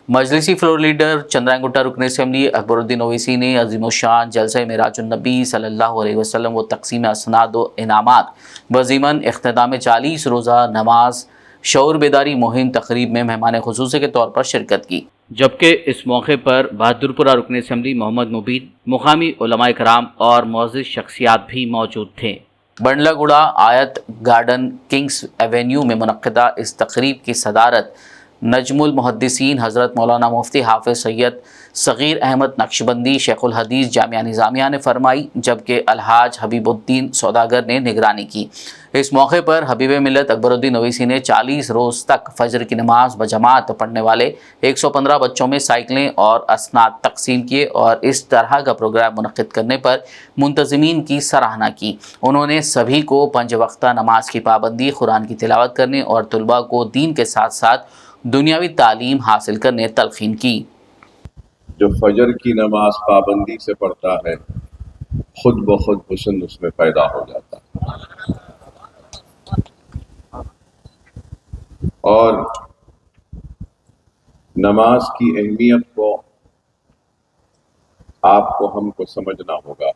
مجلسی floor leader Chandrayan گٹا رکن assembly اکبر الدین اویسی نے عظیم الشان جلسہ معراج النبی صلی اللہ علیہ وسلم و تقسیم اسناد و انعامات بضمن اختتام 40 روزہ نماز شعور بیداری مہم تقریب میں مہمان خصوصی کے طور پر شرکت کی، جبکہ اس موقع پر بہادرپورہ رکن اسمبلی محمد مبین، مقامی علماء کرام اور معزز شخصیات بھی موجود تھے۔ بنڈلہ گڑا آیت گارڈن کنگز ایونیو میں منعقدہ اس تقریب کی صدارت نجم المحدثین حضرت مولانا مفتی حافظ سید صغیر احمد نقشبندی شیخ الحدیث جامعہ نظامیہ نے فرمائی، جبکہ الحاج حبیب الدین سوداگر نے نگرانی کی۔ اس موقع پر حبیب ملت اکبر الدین اویسی نے 40 روز تک فجر کی نماز بجماعت پڑھنے والے 115 بچوں میں سائیکلیں اور اسناد تقسیم کیے اور اس طرح کا پروگرام منعقد کرنے پر منتظمین کی سراہنا کی۔ انہوں نے سبھی کو 5 وقتہ نماز کی پابندی، قرآن کی تلاوت کرنے اور طلباء کو دین کے ساتھ ساتھ دنیاوی تعلیم حاصل کرنے تلقین کی۔ جو فجر کی نماز پابندی سے پڑھتا ہے خود بخود حسن اس میں پیدا ہو جاتا ہے، اور نماز کی اہمیت کو آپ کو ہم کو سمجھنا ہوگا۔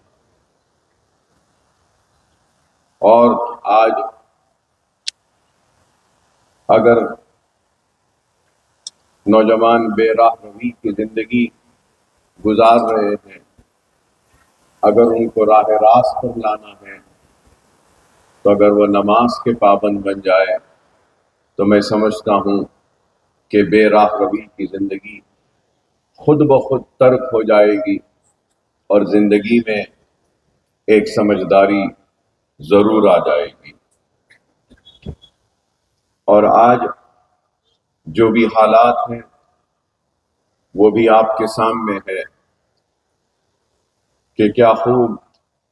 اور آج اگر نوجوان بے راہ روی کی زندگی گزار رہے ہیں، اگر ان کو راہ راست پر لانا ہے تو اگر وہ نماز کے پابند بن جائے تو میں سمجھتا ہوں کہ بے راہ روی کی زندگی خود بخود ترک ہو جائے گی اور زندگی میں ایک سمجھداری ضرور آ جائے گی۔ اور آج جو بھی حالات ہیں وہ بھی آپ کے سامنے ہے کہ کیا خوب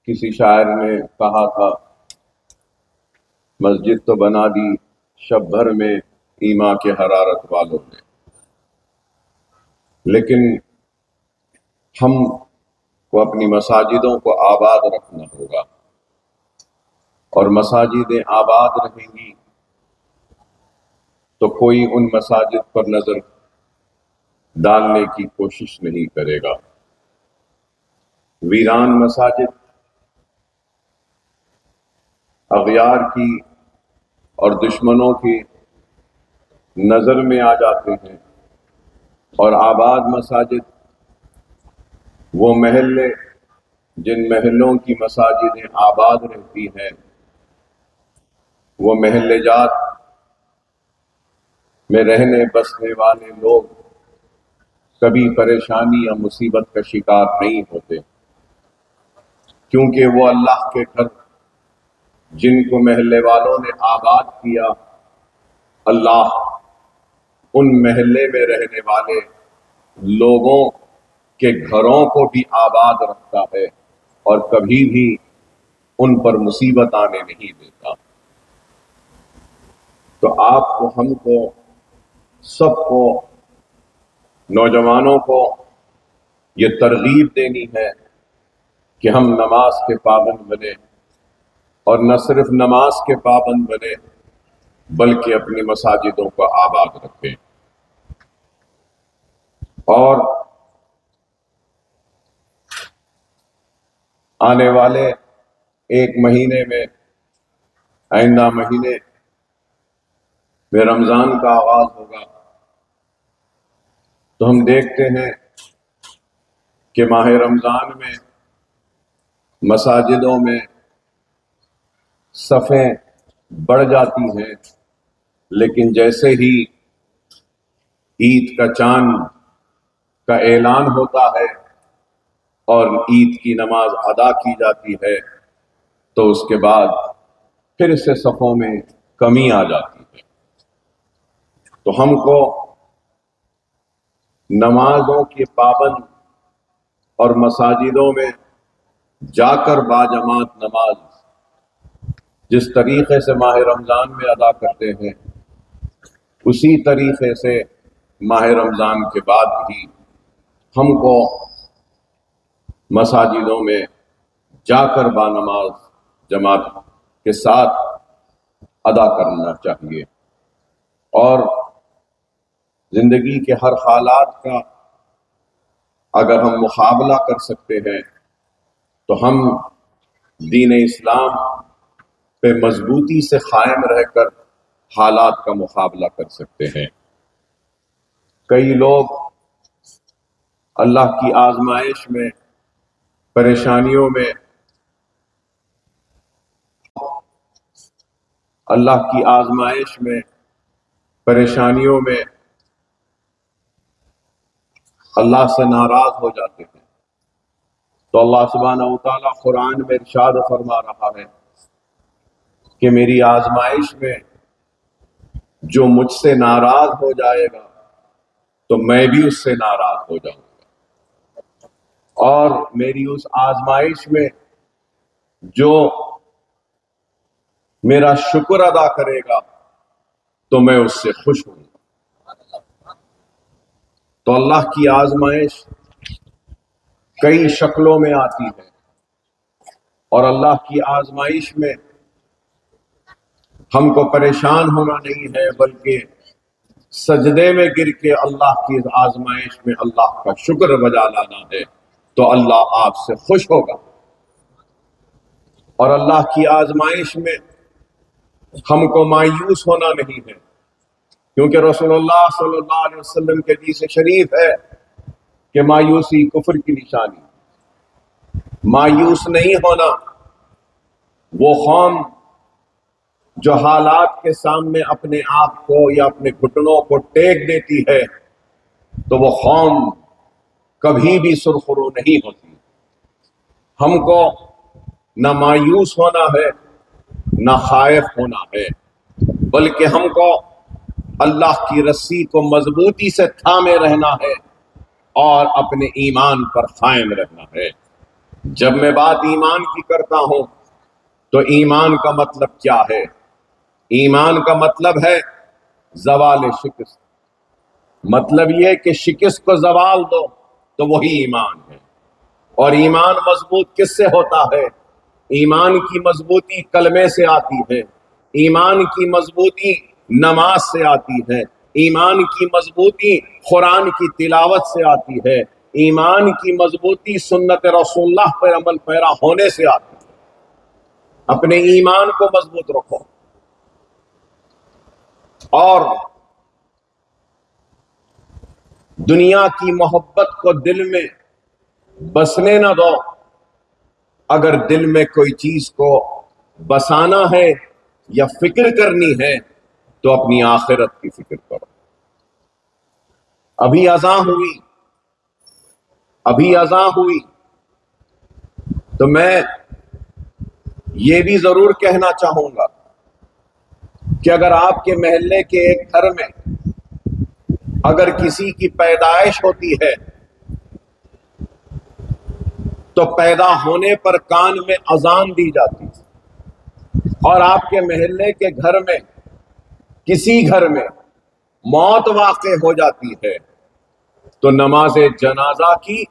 کسی شاعر نے کہا تھا، مسجد تو بنا دی شب بھر میں ایما کے حرارت والوں نے، لیکن ہم کو اپنی مساجدوں کو آباد رکھنا ہوگا، اور مساجدیں آباد رہیں گی تو کوئی ان مساجد پر نظر ڈالنے کی کوشش نہیں کرے گا۔ ویران مساجد اغیار کی اور دشمنوں کی نظر میں آ جاتے ہیں، اور آباد مساجد وہ محلے جن محلوں کی مساجدیں آباد رہتی ہیں، وہ محلے جات میں رہنے بسنے والے لوگ کبھی پریشانی یا مصیبت کا شکار نہیں ہوتے، کیونکہ وہ اللہ کے گھر جن کو محلے والوں نے آباد کیا، اللہ ان محلے میں رہنے والے لوگوں کے گھروں کو بھی آباد رکھتا ہے اور کبھی بھی ان پر مصیبت آنے نہیں دیتا۔ تو آپ کو، ہم کو، سب کو، نوجوانوں کو یہ ترغیب دینی ہے کہ ہم نماز کے پابند بنیں، اور نہ صرف نماز کے پابند بنیں بلکہ اپنی مساجدوں کو آباد رکھیں۔ اور آنے والے ایک مہینے میں، آئندہ مہینے میں رمضان کا آغاز ہوگا، تو ہم دیکھتے ہیں کہ ماہ رمضان میں مساجدوں میں صفیں بڑھ جاتی ہیں، لیکن جیسے ہی عید کا چاند کا اعلان ہوتا ہے اور عید کی نماز ادا کی جاتی ہے تو اس کے بعد پھر سے صفوں میں کمی آ جاتی ہے۔ تو ہم کو نمازوں کے پابند اور مساجدوں میں جا کر باجماعت نماز جس طریقے سے ماہ رمضان میں ادا کرتے ہیں، اسی طریقے سے ماہ رمضان کے بعد بھی ہم کو مساجدوں میں جا کر بانماز جماعت کے ساتھ ادا کرنا چاہیے۔ اور زندگی کے ہر حالات کا اگر ہم مقابلہ کر سکتے ہیں تو ہم دین اسلام پہ مضبوطی سے قائم رہ کر حالات کا مقابلہ کر سکتے ہیں۔ کئی لوگ اللہ کی آزمائش میں، پریشانیوں میں، اللہ کی آزمائش میں، پریشانیوں میں اللہ سے ناراض ہو جاتے ہیں، تو اللہ سبحانہ و تعالیٰ قرآن میں ارشاد فرما رہا ہے کہ میری آزمائش میں جو مجھ سے ناراض ہو جائے گا تو میں بھی اس سے ناراض ہو جاؤں گا، اور میری اس آزمائش میں جو میرا شکر ادا کرے گا تو میں اس سے خوش ہوں گا۔ تو اللہ کی آزمائش کئی شکلوں میں آتی ہے، اور اللہ کی آزمائش میں ہم کو پریشان ہونا نہیں ہے، بلکہ سجدے میں گر کے اللہ کی آزمائش میں اللہ کا شکر بجا لانا ہے، تو اللہ آپ سے خوش ہوگا۔ اور اللہ کی آزمائش میں ہم کو مایوس ہونا نہیں ہے، کیونکہ رسول اللہ صلی اللہ علیہ وسلم کے حدیث شریف ہے کہ مایوسی کفر کی نشانی۔ مایوس نہیں ہونا، وہ قوم جو حالات کے سامنے اپنے آپ کو یا اپنے گھٹنوں کو ٹیک دیتی ہے، تو وہ قوم کبھی بھی سرخرو نہیں ہوتی۔ ہم کو نہ مایوس ہونا ہے، نہ خائف ہونا ہے، بلکہ ہم کو اللہ کی رسی کو مضبوطی سے تھامے رہنا ہے اور اپنے ایمان پر قائم رہنا ہے۔ جب میں بات ایمان کی کرتا ہوں تو ایمان کا مطلب کیا ہے؟ ایمان کا مطلب ہے زوال شکست۔ مطلب یہ کہ شکست کو زوال دو تو وہی ایمان ہے۔ اور ایمان مضبوط کس سے ہوتا ہے؟ ایمان کی مضبوطی کلمے سے آتی ہے، ایمان کی مضبوطی نماز سے آتی ہے، ایمان کی مضبوطی قرآن کی تلاوت سے آتی ہے، ایمان کی مضبوطی سنت رسول اللہ پر عمل پیرا ہونے سے آتی ہے۔ اپنے ایمان کو مضبوط رکھو اور دنیا کی محبت کو دل میں بسنے نہ دو۔ اگر دل میں کوئی چیز کو بسانا ہے یا فکر کرنی ہے تو اپنی آخرت کی فکر کرو۔ ابھی اذان ہوئی تو میں یہ بھی ضرور کہنا چاہوں گا کہ اگر آپ کے محلے کے ایک گھر میں اگر کسی کی پیدائش ہوتی ہے تو پیدا ہونے پر کان میں اذان دی جاتی ہے، اور آپ کے محلے کے گھر میں کسی گھر میں موت واقع ہو جاتی ہے تو نماز جنازہ کی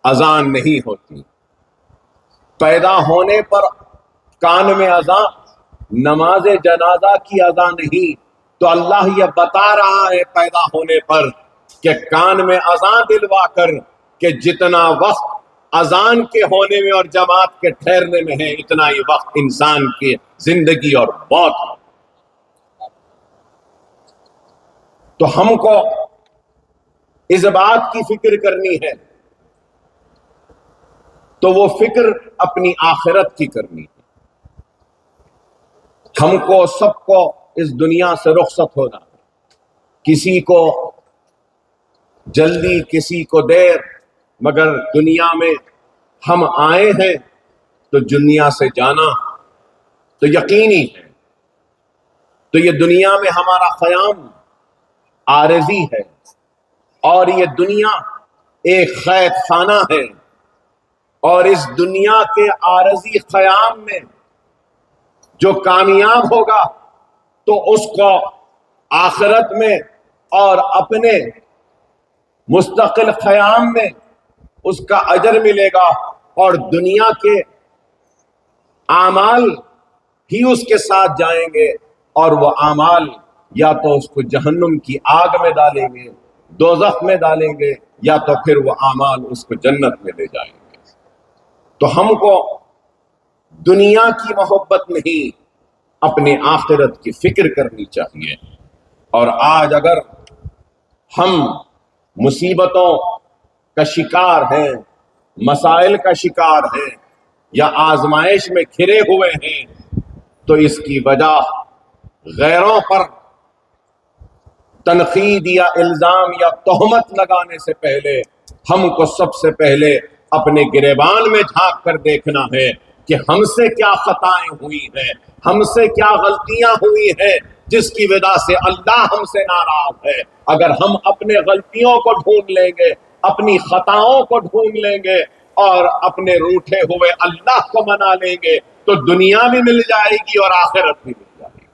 اذان نہیں ہوتی۔ پیدا ہونے پر کان میں اذان، نماز جنازہ کی اذان نہیں، تو اللہ یہ بتا رہا ہے پیدا ہونے پر کہ کان میں اذان دلوا کر کہ جتنا وقت اذان کے ہونے میں اور جماعت کے ٹھہرنے میں ہے، اتنا ہی وقت انسان کی زندگی اور موت ہے۔ تو ہم کو اس بات کی فکر کرنی ہے، تو وہ فکر اپنی آخرت کی کرنی ہے۔ ہم کو سب کو اس دنیا سے رخصت ہونا، کسی کو جلدی کسی کو دیر، مگر دنیا میں ہم آئے ہیں تو دنیا سے جانا تو یقینی ہے۔ تو یہ دنیا میں ہمارا قیام عارضی ہے، اور یہ دنیا ایک قید خانہ ہے، اور اس دنیا کے عارضی قیام میں جو کامیاب ہوگا تو اس کو آخرت میں اور اپنے مستقل قیام میں اس کا اجر ملے گا، اور دنیا کے اعمال ہی اس کے ساتھ جائیں گے، اور وہ اعمال یا تو اس کو جہنم کی آگ میں ڈالیں گے، دوزخ میں ڈالیں گے، یا تو پھر وہ اعمال اس کو جنت میں لے جائیں گے۔ تو ہم کو دنیا کی محبت نہیں، اپنی آخرت کی فکر کرنی چاہیے۔ اور آج اگر ہم مصیبتوں کا شکار ہیں، مسائل کا شکار ہیں، یا آزمائش میں گھرے ہوئے ہیں، تو اس کی وجہ غیروں پر تنقید یا الزام یا تہمت لگانے سے پہلے ہم کو سب سے پہلے اپنے گریبان میں جھانک کر دیکھنا ہے کہ ہم سے کیا خطائیں ہوئی ہیں، ہم سے کیا غلطیاں ہوئی ہیں جس کی وجہ سے اللہ ہم سے ناراض ہے۔ اگر ہم اپنے غلطیوں کو ڈھونڈ لیں گے، اپنی خطاؤں کو ڈھونڈ لیں گے اور اپنے روٹھے ہوئے اللہ کو منا لیں گے تو دنیا بھی مل جائے گی اور آخرت بھی مل جائے گی،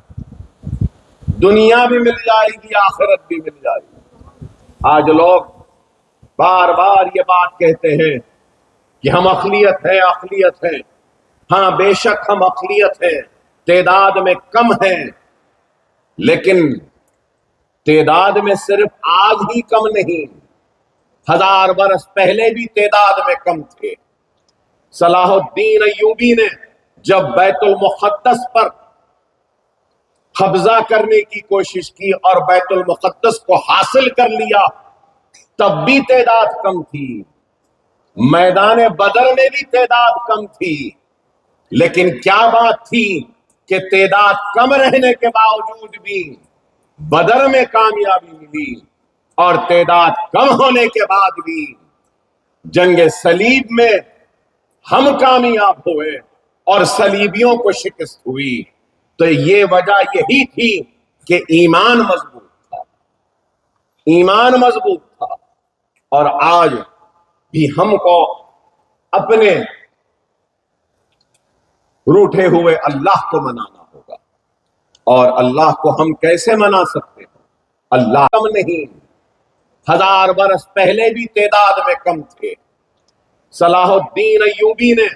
دنیا بھی مل جائے گی، آخرت بھی مل جائے گی۔ آج لوگ بار بار یہ بات کہتے ہیں کہ ہم اقلیت ہیں، اقلیت ہیں۔ ہاں بے شک ہم اقلیت ہیں، تعداد میں کم ہیں، لیکن تعداد میں صرف آج ہی کم نہیں، 1000 برس پہلے بھی تعداد میں کم تھے۔ صلاح الدین ایوبی نے جب بیت المقدس پر قبضہ کرنے کی کوشش کی اور بیت المقدس کو حاصل کر لیا، تب بھی تعداد کم تھی، میدان بدر میں بھی تعداد کم تھی، لیکن کیا بات تھی کہ تعداد کم رہنے کے باوجود بھی بدر میں کامیابی ملی، اور تعداد کم ہونے کے بعد بھی جنگ صلیب میں ہم کامیاب ہوئے اور صلیبیوں کو شکست ہوئی۔ تو یہ وجہ یہی تھی کہ ایمان مضبوط تھا، ایمان مضبوط تھا۔ اور آج بھی ہم کو اپنے روٹھے ہوئے اللہ کو منانا ہوگا۔ اور اللہ کو ہم کیسے منا سکتے ہیں؟ اللہ کم نہیں، 1000 برس پہلے بھی تعداد میں کم تھے۔ صلاح الدین ایوبی نے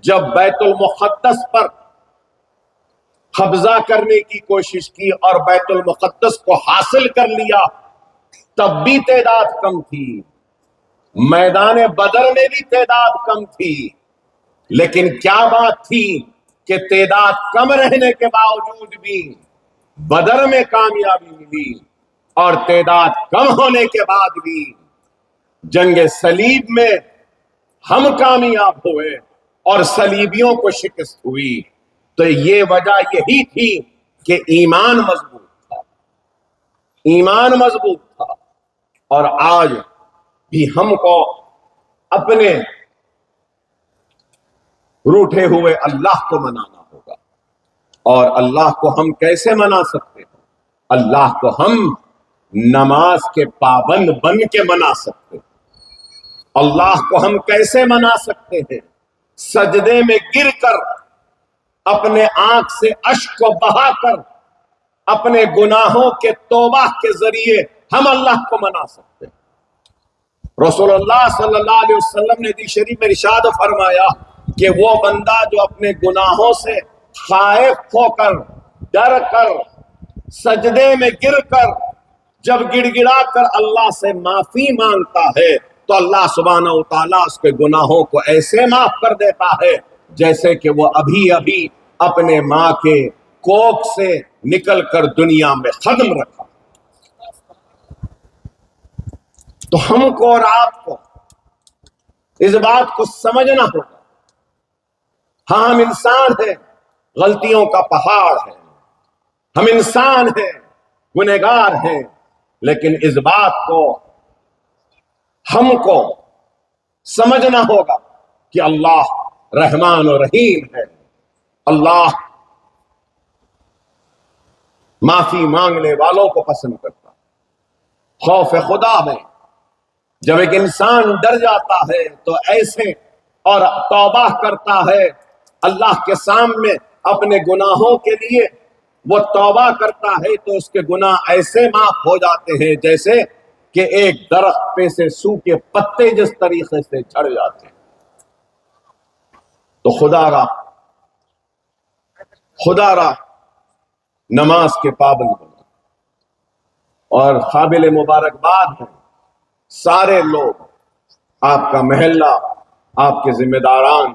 جب بیت المقدس پر قبضہ کرنے کی کوشش کی اور بیت المقدس کو حاصل کر لیا، تب بھی تعداد کم تھی، میدان بدر میں بھی تعداد کم تھی، لیکن کیا بات تھی کہ تعداد کم رہنے کے باوجود بھی بدر میں کامیابی ملی، اور تعداد کم ہونے کے بعد بھی جنگ صلیب میں ہم کامیاب ہوئے اور صلیبیوں کو شکست ہوئی۔ تو یہ وجہ یہی تھی کہ ایمان مضبوط تھا، ایمان مضبوط تھا۔ اور آج بھی ہم کو اپنے روٹھے ہوئے اللہ کو منانا ہوگا۔ اور اللہ کو ہم کیسے منا سکتے ہیں؟ اللہ کو ہم نماز کے پابند بن کے منا سکتے ہیں۔ اللہ کو ہم کیسے منا سکتے ہیں؟ سجدے میں گر کر، اپنے آنکھ سے اشک کو بہا کر، اپنے گناہوں کے توبہ کے ذریعے ہم اللہ کو منا سکتے ہیں۔ رسول اللہ صلی اللہ علیہ وسلم نے حدیث شریف میں ارشاد فرمایا کہ وہ بندہ جو اپنے گناہوں سے خائف ہو کر، ڈر کر، سجدے میں گر کر، جب گڑ گڑا کر اللہ سے معافی مانگتا ہے تو اللہ سبحانہ و تعالیٰ اس کے گناہوں کو ایسے معاف کر دیتا ہے جیسے کہ وہ ابھی ابھی اپنے ماں کے کوکھ سے نکل کر دنیا میں قدم رکھا۔ تو ہم کو اور آپ کو اس بات کو سمجھنا ہوگا۔ ہاں ہم انسان ہیں، غلطیوں کا پہاڑ ہے، ہم انسان ہیں، گنہگار ہیں، لیکن اس بات کو ہم کو سمجھنا ہوگا کہ اللہ رحمان و رحیم ہے، اللہ معافی مانگنے والوں کو پسند کرتا ہے۔ خوف خدا میں جب ایک انسان ڈر جاتا ہے تو ایسے اور توبہ کرتا ہے اللہ کے سامنے اپنے گناہوں کے لیے، وہ توبہ کرتا ہے تو اس کے گناہ ایسے معاف ہو جاتے ہیں جیسے کہ ایک درخت پہ سے سوکھے پتے جس طریقے سے جھڑ جاتے ہیں۔ تو خدا را نماز کے پابند بنو، اور قابل مبارکباد ہیں سارے لوگ، آپ کا محلہ، آپ کے ذمہ داران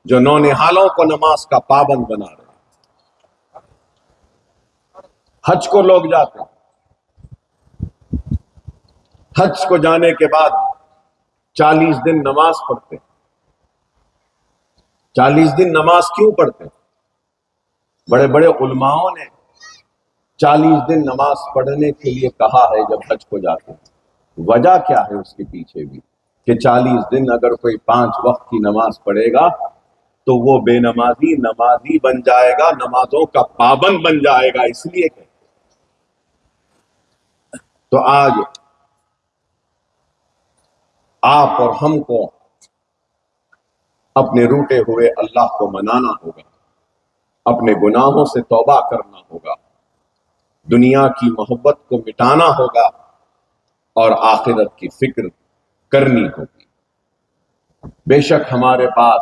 جو نونہالوں کو نماز کا پابند بنا رہے ہیں۔ حج کو لوگ جاتے ہیں، حج کو جانے کے بعد 40 دن نماز پڑھتے ہیں۔ 40 دن نماز کیوں پڑھتے ہیں؟ بڑے بڑے علماؤں نے 40 دن نماز پڑھنے کے لیے کہا ہے جب حج کو جاتے ہیں۔ وجہ کیا ہے اس کے پیچھے بھی کہ 40 دن اگر کوئی 5 وقت کی نماز پڑھے گا تو وہ بے نمازی نمازی بن جائے گا، نمازوں کا پابند بن جائے گا۔ اس لیے کہ تو آج آپ اور ہم کو اپنے روٹے ہوئے اللہ کو منانا ہوگا، اپنے گناہوں سے توبہ کرنا ہوگا، دنیا کی محبت کو مٹانا ہوگا اور آخرت کی فکر کرنی ہوگی۔ بے شک ہمارے پاس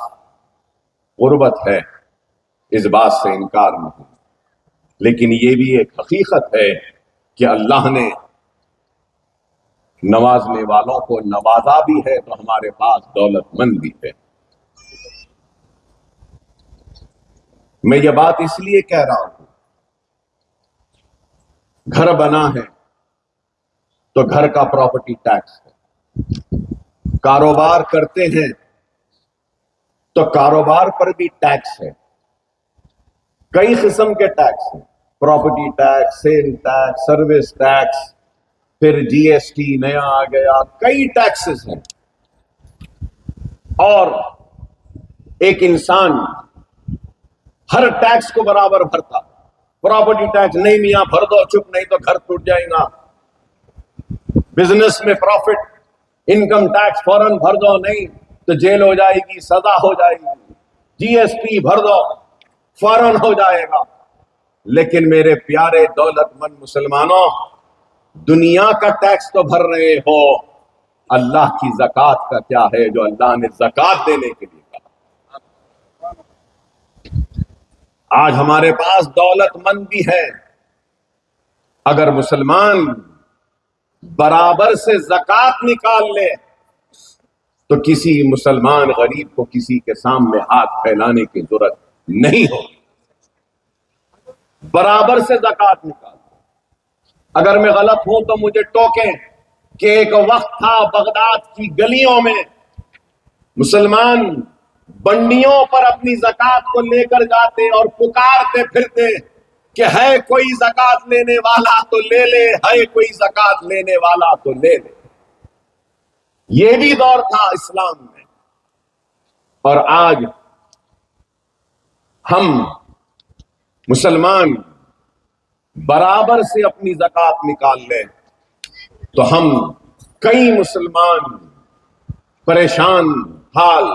غربت ہے، اس بات سے انکار نہیں، لیکن یہ بھی ایک حقیقت ہے کہ اللہ نے نوازنے والوں کو نوازا بھی ہے تو ہمارے پاس دولت مند بھی ہے۔ میں یہ بات اس لیے کہہ رہا ہوں، گھر بنا ہے تو گھر کا پراپرٹی ٹیکس ہے، کاروبار کرتے ہیں تو کاروبار پر بھی ٹیکس ہے، کئی قسم کے ٹیکس ہیں، property tax, sale tax, service tax, پھر جی ایس ٹی نیا آ گیا، کئی ٹیکسز ہیں۔ اور ایک انسان ہر ٹیکس کو برابر بھرتا، پراپرٹی ٹیکس نہیں میاں بھر دو چپ، نہیں تو گھر ٹوٹ جائے گا، بزنس میں پروفٹ انکم ٹیکس فوراً بھر دو، نہیں تو جیل ہو جائے گی، سزا ہو جائے گی، جی ایس ٹی بھر دو فوراً ہو جائے گا۔ لیکن میرے پیارے دولت مند مسلمانوں، دنیا کا ٹیکس تو بھر رہے ہو، اللہ کی زکوٰۃ کا کیا ہے جو اللہ نے زکوٰۃ دینے کے لیے کہا؟ آج ہمارے پاس دولت مند بھی ہے، اگر مسلمان برابر سے زکوٰۃ نکال لے تو کسی مسلمان غریب کو کسی کے سامنے ہاتھ پھیلانے کی ضرورت نہیں ہوگی۔ برابر سے زکوٰۃ نکال، اگر میں غلط ہوں تو مجھے ٹوکیں کہ ایک وقت تھا بغداد کی گلیوں میں مسلمان بنڈیوں پر اپنی زکوٰۃ کو لے کر جاتے اور پکارتے پھرتے کہ ہے کوئی زکوٰۃ لینے والا تو لے لے، ہے کوئی زکوٰۃ لینے والا تو لے لے۔ یہ بھی دور تھا اسلام میں، اور آج ہم مسلمان برابر سے اپنی زکوٰۃ نکال لیں تو ہم کئی مسلمان پریشان حال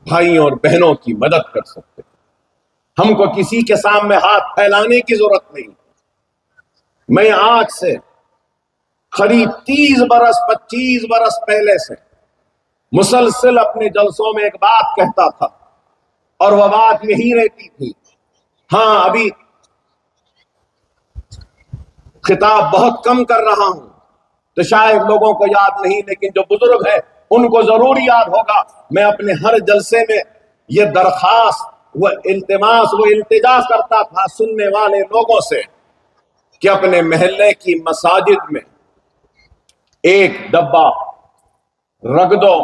بھائیوں اور بہنوں کی مدد کر سکتے ہیں۔ ہم کو کسی کے سامنے ہاتھ پھیلانے کی ضرورت نہیں۔ میں آج سے قریب 30 برس 25 برس پہلے سے مسلسل اپنے جلسوں میں ایک بات کہتا تھا اور وہ بات یہی رہتی تھی، ہاں ابھی خطاب بہت کم کر رہا ہوں تو شاید لوگوں کو یاد نہیں، لیکن جو بزرگ ہیں ان کو ضرور یاد ہوگا۔ میں اپنے ہر جلسے میں یہ درخواست، وہ التماس، وہ التجا کرتا تھا سننے والے لوگوں سے کہ اپنے محلے کی مساجد میں ایک ڈبہ رکھ دو